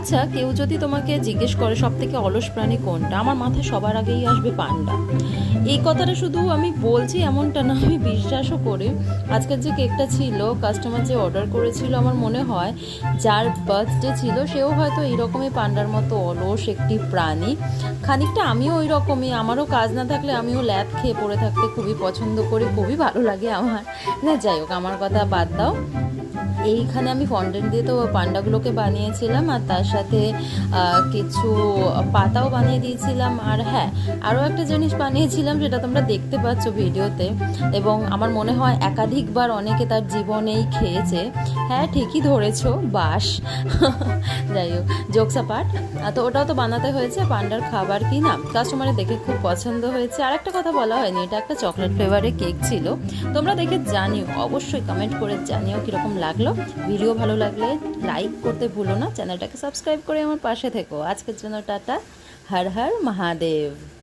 আচ্ছা, কেউ যদি তোমাকে জিজ্ঞেস করে সবথেকে অলস প্রাণী কোনটা, আমার মাথায় সবার আগেই আসবে পান্ডা। এই কথাটা শুধু আমি বলছি এমনটা না, আমি বিশ্বাসও করি। আজকের যে কেকটা ছিল, কাস্টমার যে অর্ডার করেছিল, আমার মনে হয় যার বার্থডে ছিল সেও হয়তো এইরকমই পান্ডার মতো অলস একটি প্রাণী। খানিকটা আমিও ওই রকমই, আমারও কাজ না থাকলে আমিও ল্যাদ খেয়ে পড়ে থাকতে খুবই পছন্দ করি, খুবই ভালো লাগে আমার। না যাই হোক, আমার কথা বাদ দাও। এইখানে আমি ফন্ডেন্ট দিয়ে তো পান্ডাগুলোকে বানিয়েছিলাম, আর তার সাথে কিছু পাতাও বানিয়ে দিয়েছিলাম। আর হ্যাঁ, আরও একটা জিনিস বানিয়েছিলাম, যেটা তোমরা দেখতে পাচ্ছ ভিডিওতে, এবং আমার মনে হয় একাধিকবার অনেকে তার জীবনেই খেয়েছে। হ্যাঁ, ঠিকই ধরেছো, বাস। যাই হোক, জোকস অ্যাপার্ট। তো ওটাও তো বানাতে হয়েছে, পান্ডার খাবার কি না, কাস্টমারের দেখে খুব পছন্দ হয়েছে। আর একটা কথা বলা হয়নি, এটা একটা চকলেট ফ্লেভারের কেক ছিল। তোমরা দেখে জানিও, অবশ্যই কমেন্ট করে জানিও কীরকম লাগলো। ভিডিও ভালো লাগলে লাইক করতে ভুলো না, চ্যানেলটাকে সাবস্ক্রাইব করে আমার পাশে থেকো। আজকের জন্য টাটা, হর হর মহাদেব।